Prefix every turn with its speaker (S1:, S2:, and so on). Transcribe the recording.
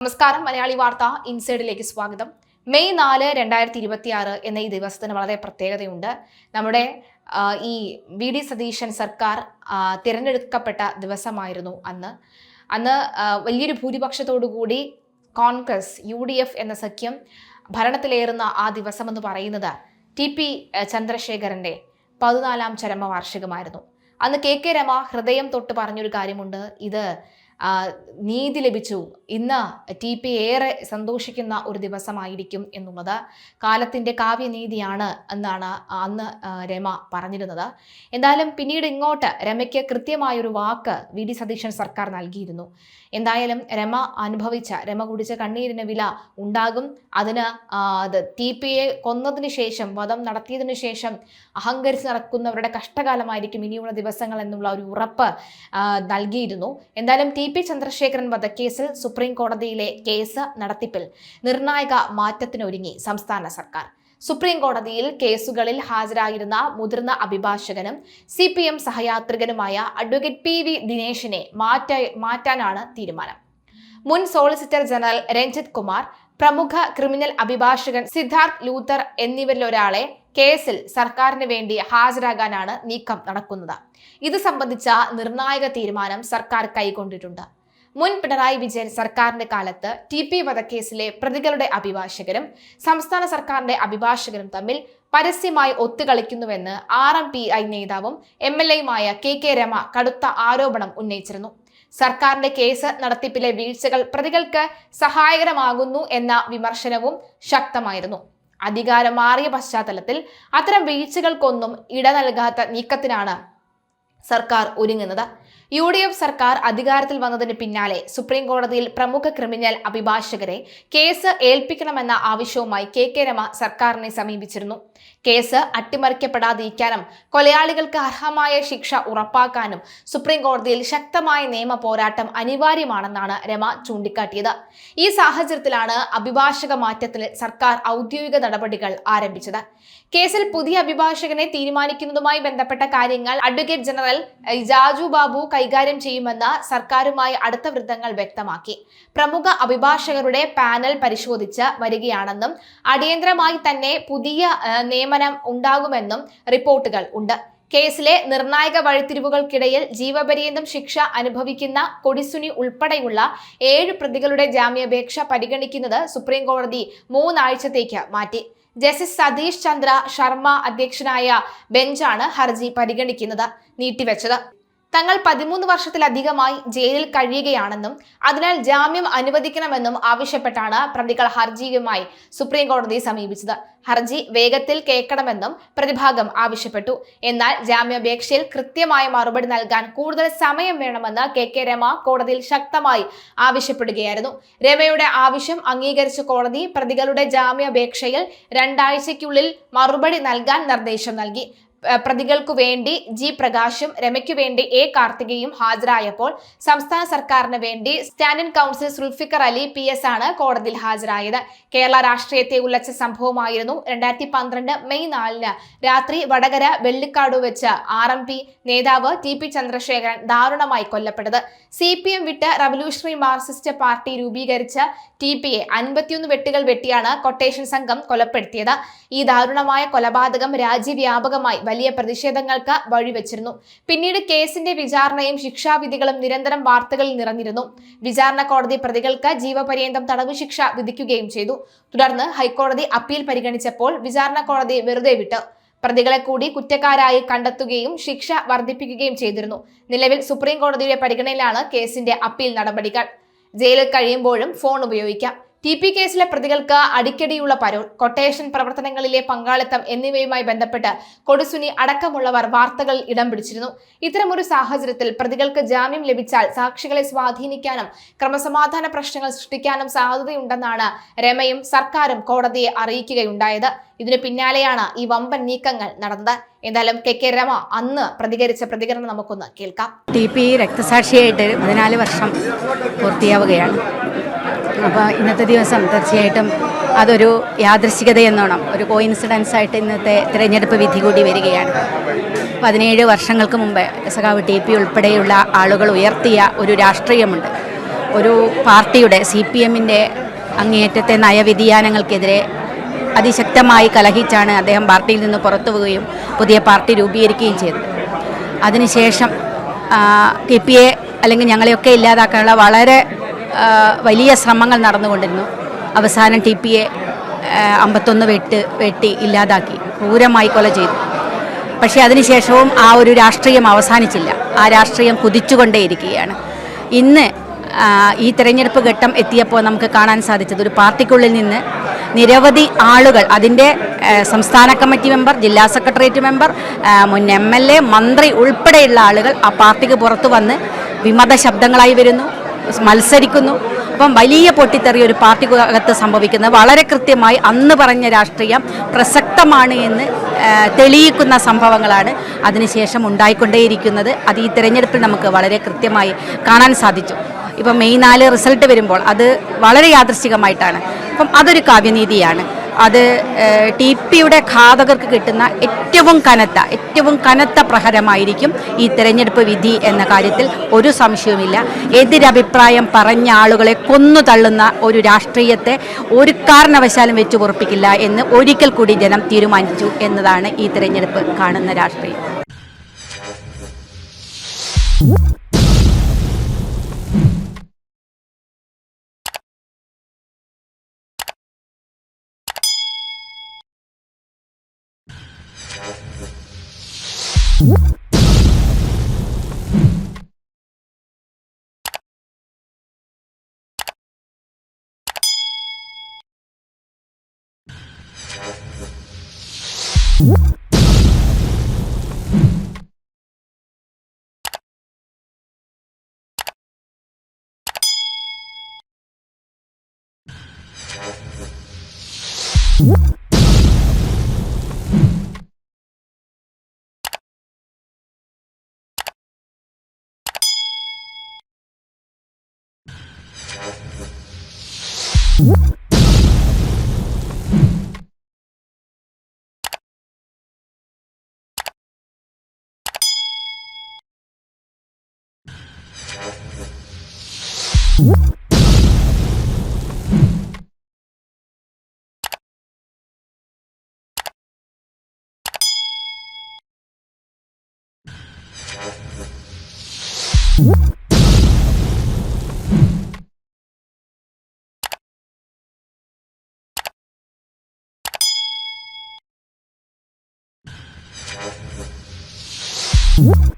S1: നമസ്കാരം. മലയാളി വാർത്ത ഇൻസൈഡിലേക്ക് സ്വാഗതം. മെയ് 4, 2026 എന്ന ഈ ദിവസത്തിന് വളരെ പ്രത്യേകതയുണ്ട്. നമ്മുടെ ഈ വി ഡി സതീശൻ സർക്കാർ തിരഞ്ഞെടുക്കപ്പെട്ട ദിവസമായിരുന്നു അന്ന് വലിയൊരു ഭൂരിപക്ഷത്തോടുകൂടി കോൺഗ്രസ് UDF എന്ന സഖ്യം ഭരണത്തിലേറുന്ന ആ ദിവസമെന്ന് പറയുന്നത് TP ചന്ദ്രശേഖരന്റെ 14ാം ചരമവാർഷികമായിരുന്നു. അന്ന് KK രമ ഹൃദയം തൊട്ട് പറഞ്ഞൊരു കാര്യമുണ്ട്, ഇത് നീതി ലഭിച്ചു, ഇന്ന് TP ഏറെ സന്തോഷിക്കുന്ന ഒരു ദിവസമായിരിക്കും എന്നുള്ളത് കാലത്തിൻ്റെ കാവ്യനീതിയാണ് എന്നാണ് അന്ന് രമ പറഞ്ഞിരുന്നത്. എന്തായാലും പിന്നീട് ഇങ്ങോട്ട് രമയ്ക്ക് കൃത്യമായൊരു വാക്ക് വി ഡി സതീശൻ സർക്കാർ നൽകിയിരുന്നു. എന്തായാലും രമ കുടിച്ച കണ്ണീരിന് വില ഉണ്ടാകും. അതിന് TPയെ കൊന്നതിന് ശേഷം, വധം നടത്തിയതിനു ശേഷം അഹങ്കരിച്ച് നടക്കുന്നവരുടെ കഷ്ടകാലമായിരിക്കും ഇനിയുള്ള ദിവസങ്ങൾ എന്നുള്ള ഒരു ഉറപ്പ് നൽകിയിരുന്നു. എന്തായാലും TP ചന്ദ്രശേഖരൻ വധക്കേസിൽ സുപ്രീം കോടതിയിലെ കേസ് നടത്തിപ്പിൽ നിർണായക മാറ്റത്തിനൊരുങ്ങി സംസ്ഥാന സർക്കാർ. സുപ്രീം കോടതിയിൽ കേസുകളിൽ ഹാജരായിരുന്ന മുതിർന്ന അഭിഭാഷകനും CPM സഹയാത്രികനുമായ അഡ്വക്കേറ്റ് PV ദിനേശിനെ മാറ്റാനാണ് തീരുമാനം. മുൻ സോളിസിറ്റർ ജനറൽ രഞ്ജിത് കുമാർ, പ്രമുഖ ക്രിമിനൽ അഭിഭാഷകൻ സിദ്ധാർത്ഥ് ലൂത്തർ എന്നിവരിലൊരാളെ കേസിൽ സർക്കാരിന് വേണ്ടി ഹാജരാകാനാണ് നീക്കം നടക്കുന്നത്. ഇത് സംബന്ധിച്ച നിർണായക തീരുമാനം സർക്കാർ കൈക്കൊണ്ടിട്ടുണ്ട്. മുൻ പിണറായി വിജയൻ സർക്കാരിന്റെ കാലത്ത് TP വധക്കേസിലെ പ്രതികളുടെ അഭിഭാഷകരും സംസ്ഥാന സർക്കാരിന്റെ അഭിഭാഷകരും തമ്മിൽ പരസ്യമായി ഒത്തുകളിക്കുന്നുവെന്ന് RMPI നേതാവും MLAയുമായ KK രമ കടുത്ത ആരോപണം ഉന്നയിച്ചിരുന്നു. സർക്കാരിന്റെ കേസ് നടത്തിപ്പിലെ വീഴ്ചകൾ പ്രതികൾക്ക് സഹായകരമാകുന്നു എന്ന വിമർശനവും ശക്തമായിരുന്നു. അധികാരം മാറിയ പശ്ചാത്തലത്തിൽ അത്തരം വീഴ്ചകൾക്കൊന്നും ഇട നൽകാത്ത നീക്കത്തിനാണ് സർക്കാർ ഒരുങ്ങുന്നത്. UDF സർക്കാർ അധികാരത്തിൽ വന്നതിന് പിന്നാലെ സുപ്രീം കോടതിയിൽ പ്രമുഖ ക്രിമിനൽ അഭിഭാഷകരെ കേസ് ഏൽപ്പിക്കണമെന്ന ആവശ്യവുമായി KK രമ സർക്കാരിനെ സമീപിച്ചിരുന്നു. കേസ് അട്ടിമറിക്കപ്പെടാതിരിക്കാനും കൊലയാളികൾക്ക് അർഹമായ ശിക്ഷ ഉറപ്പാക്കാനും സുപ്രീം കോടതിയിൽ ശക്തമായ നിയമ പോരാട്ടം അനിവാര്യമാണെന്നാണ് രമ ചൂണ്ടിക്കാട്ടിയത്. ഈ സാഹചര്യത്തിലാണ് അഭിഭാഷക മാറ്റത്തിൽ സർക്കാർ ഔദ്യോഗിക നടപടികൾ ആരംഭിച്ചത്. കേസിൽ പുതിയ അഭിഭാഷകനെ തീരുമാനിക്കുന്നതുമായി ബന്ധപ്പെട്ട കാര്യങ്ങൾ അഡ്വക്കേറ്റ് ജനറൽ ജാജു ബാബു കൈകാര്യം ചെയ്യുമെന്ന് സർക്കാരുമായി അടുത്ത വൃത്തങ്ങൾ വ്യക്തമാക്കി. പ്രമുഖ അഭിഭാഷകരുടെ പാനൽ പരിശോധിച്ച് വരികയാണെന്നും അടിയന്തരമായി തന്നെ പുതിയ നിയമനം ഉണ്ടാകുമെന്നും റിപ്പോർട്ടുകൾ ഉണ്ട്. കേസിലെ നിർണായക വഴിത്തിരിവുകൾക്കിടയിൽ ജീവപര്യന്തം ശിക്ഷ അനുഭവിക്കുന്ന കൊടിസുനി ഉൾപ്പെടെയുള്ള 7 പ്രതികളുടെ ജാമ്യാപേക്ഷ പരിഗണിക്കുന്നത് സുപ്രീം കോടതി 3 ആഴ്ചത്തേക്ക് മാറ്റി. ജസ്റ്റിസ് സതീഷ് ചന്ദ്ര ശർമ്മ അധ്യക്ഷനായ ബെഞ്ചാണ് ഹർജി പരിഗണിക്കുന്നത് നീട്ടിവെച്ചത്. തങ്ങൾ 13 വർഷത്തിലധികമായി ജയിലിൽ കഴിയുകയാണെന്നും അതിനാൽ ജാമ്യം അനുവദിക്കണമെന്നും ആവശ്യപ്പെട്ടാണ് പ്രതികൾ ഹർജിയുമായി സുപ്രീം കോടതിയെ സമീപിച്ചത്. ഹർജി വേഗത്തിൽ കേൾക്കണമെന്നും പ്രതിഭാഗം ആവശ്യപ്പെട്ടു. എന്നാൽ ജാമ്യാപേക്ഷയിൽ കൃത്യമായ മറുപടി നൽകാൻ കൂടുതൽ സമയം വേണമെന്ന് KK രമ കോടതിയിൽ ശക്തമായി ആവശ്യപ്പെടുകയായിരുന്നു. രമയുടെ ആവശ്യം അംഗീകരിച്ച കോടതി പ്രതികളുടെ ജാമ്യാപേക്ഷയിൽ 2 ആഴ്ചയ്ക്കുള്ളിൽ മറുപടി നൽകാൻ നിർദ്ദേശം നൽകി. പ്രതികൾക്കു വേണ്ടി G പ്രകാശും രമയ്ക്കു വേണ്ടി A കാർത്തികയും ഹാജരായപ്പോൾ സംസ്ഥാന സർക്കാരിന് വേണ്ടി standing council Sulfikar Ali PS ആണ് കോടതിയിൽ ഹാജരായത്. കേരള രാഷ്ട്രീയത്തെ ഉലച്ച സംഭവമായിരുന്നു 2012 മെയ് 4 രാത്രി വടകര വെള്ളിക്കാട് വെച്ച് RMP നേതാവ് TP ചന്ദ്രശേഖരൻ ദാരുണമായി കൊല്ലപ്പെട്ടത്. CPM വിട്ട് റവല്യൂഷണറി മാർക്സിസ്റ്റ് പാർട്ടി രൂപീകരിച്ച TPയെ 51 വെട്ടുകൾ വെട്ടിയാണ് കൊട്ടേഷൻ സംഘം കൊലപ്പെടുത്തിയത്. ഈ ദാരുണമായ കൊലപാതകം രാജ്യവ്യാപകമായി വലിയ പ്രതിഷേധങ്ങൾക്ക് വഴിവെച്ചിരുന്നു. പിന്നീട് കേസിന്റെ വിചാരണയും ശിക്ഷാവിധികളും നിരന്തരം വാർത്തകളിൽ നിറഞ്ഞിരുന്നു. വിചാരണ കോടതി പ്രതികൾക്ക് ജീവപര്യന്തം തടവ് ശിക്ഷ വിധിക്കുകയും ചെയ്തു. തുടർന്ന് ഹൈക്കോടതി അപ്പീൽ പരിഗണിച്ചപ്പോൾ വിചാരണ കോടതി വെറുതെ വിട്ടു. പ്രതികളെ കൂടി കുറ്റക്കാരായി കണ്ടെത്തുകയും ശിക്ഷ വർദ്ധിപ്പിക്കുകയും ചെയ്തിരുന്നു. നിലവിൽ സുപ്രീം കോടതിയുടെ പരിഗണനയിലാണ് കേസിന്റെ അപ്പീൽ നടപടികൾ. ജയിലിൽ കഴിയുമ്പോഴും ഫോൺ ഉപയോഗിക്കാം. TP കേസിലെ പ്രതികൾക്ക് അടിക്കടിയുള്ള പരോൾ, കൊട്ടേഷൻ പ്രവർത്തനങ്ങളിലെ പങ്കാളിത്തം എന്നിവയുമായി ബന്ധപ്പെട്ട് കൊടിസുനി അടക്കമുള്ളവർ വാർത്തകളിൽ ഇടം പിടിച്ചിരുന്നു. ഇത്തരമൊരു സാഹചര്യത്തിൽ പ്രതികൾക്ക് ജാമ്യം ലഭിച്ചാൽ സാക്ഷികളെ സ്വാധീനിക്കാനും ക്രമസമാധാന പ്രശ്നങ്ങൾ സൃഷ്ടിക്കാനും സാധ്യതയുണ്ടെന്നാണ് രമയും സർക്കാരും കോടതിയെ അറിയിക്കുകയുണ്ടായത്. ഇതിനു പിന്നാലെയാണ് ഈ വമ്പൻ നീക്കങ്ങൾ നടന്നത്. എന്തായാലും KK രമ അന്ന് പ്രതികരിച്ച പ്രതികരണം നമുക്കൊന്ന് കേൾക്കാം.
S2: TP രക്തസാക്ഷിയായിട്ട് 14 വർഷം പൂർത്തിയാവുകയാണ്. അപ്പോൾ ഇന്നത്തെ ദിവസം തീർച്ചയായിട്ടും അതൊരു യാദൃശ്ചികതയെന്നോണം, ഒരു കോയിൻസിഡൻസ് ആയിട്ട് ഇന്നത്തെ തിരഞ്ഞെടുപ്പ് വിധി കൂടി വരികയാണ്. 17 വർഷങ്ങൾക്ക് മുമ്പ് സഖാവ് TP ഉൾപ്പെടെയുള്ള ആളുകൾ ഉയർത്തിയ ഒരു രാഷ്ട്രീയമുണ്ട്. ഒരു പാർട്ടിയുടെ CPM-ൻ്റെ അങ്ങേയറ്റത്തെ നയവ്യതിയാനങ്ങൾക്കെതിരെ അതിശക്തമായി കലഹിച്ചാണ് അദ്ദേഹം പാർട്ടിയിൽ നിന്ന് പുറത്തു പോവുകയും പുതിയ പാർട്ടി രൂപീകരിക്കുകയും ചെയ്തത്. അതിനുശേഷം TPA അല്ലെങ്കിൽ ഞങ്ങളെയൊക്കെ ഇല്ലാതാക്കാനുള്ള വളരെ വലിയ ശ്രമങ്ങൾ നടന്നുകൊണ്ടിരുന്നു. അവസാനം TPA 51 വെട്ടി ഇല്ലാതാക്കി, ക്രൂരമായി കൊല ചെയ്തു. പക്ഷേ അതിനുശേഷവും ആ ഒരു രാഷ്ട്രീയം അവസാനിച്ചില്ല. ആ രാഷ്ട്രീയം കുതിച്ചുകൊണ്ടേയിരിക്കുകയാണ്. ഇന്ന് ഈ തെരഞ്ഞെടുപ്പ് ഘട്ടം എത്തിയപ്പോൾ നമുക്ക് കാണാൻ സാധിച്ചത് ഒരു പാർട്ടിക്കുള്ളിൽ നിന്ന് നിരവധി ആളുകൾ, അതിൻ്റെ സംസ്ഥാന കമ്മിറ്റി മെമ്പർ, ജില്ലാ സെക്രട്ടേറിയറ്റ് മെമ്പർ, മുൻ MLA, മന്ത്രി ഉൾപ്പെടെയുള്ള ആളുകൾ ആ പാർട്ടിക്ക് പുറത്തു വന്ന് വിമത ശബ്ദങ്ങളായി വരുന്നു, മത്സരിക്കുന്നു. അപ്പം വലിയ പൊട്ടിത്തെറി ഒരു പാർട്ടിക്കകത്ത് സംഭവിക്കുന്നത് വളരെ കൃത്യമായി അന്ന് പറഞ്ഞ രാഷ്ട്രീയം പ്രസക്തമാണ് എന്ന് തെളിയിക്കുന്ന സംഭവങ്ങളാണ് അതിനുശേഷം ഉണ്ടായിക്കൊണ്ടേയിരിക്കുന്നത്. അത് ഈ തെരഞ്ഞെടുപ്പിൽ നമുക്ക് വളരെ കൃത്യമായി കാണാൻ സാധിച്ചു. ഇപ്പം മെയ് 4 റിസൾട്ട് വരുമ്പോൾ അത് വളരെ യാദൃശ്ചികമായിട്ടാണ്. അപ്പം അതൊരു കാവ്യനീതിയാണ്. അത് TPയുടെ ഘാതകർക്ക് കിട്ടുന്ന ഏറ്റവും കനത്ത പ്രഹരമായിരിക്കും ഈ തെരഞ്ഞെടുപ്പ് വിധി എന്ന കാര്യത്തിൽ ഒരു സംശയവുമില്ല. എതിരഭിപ്രായം പറഞ്ഞ ആളുകളെ കൊന്നു തള്ളുന്ന ഒരു രാഷ്ട്രീയത്തെ ഒരു കാരണവശാലും വെച്ചു പൊറുപ്പിക്കില്ല എന്ന് ഒരിക്കൽ കൂടി ജനം തീരുമാനിച്ചു എന്നതാണ് ഈ തെരഞ്ഞെടുപ്പ് കാണുന്ന രാഷ്ട്രീയം.
S3: What?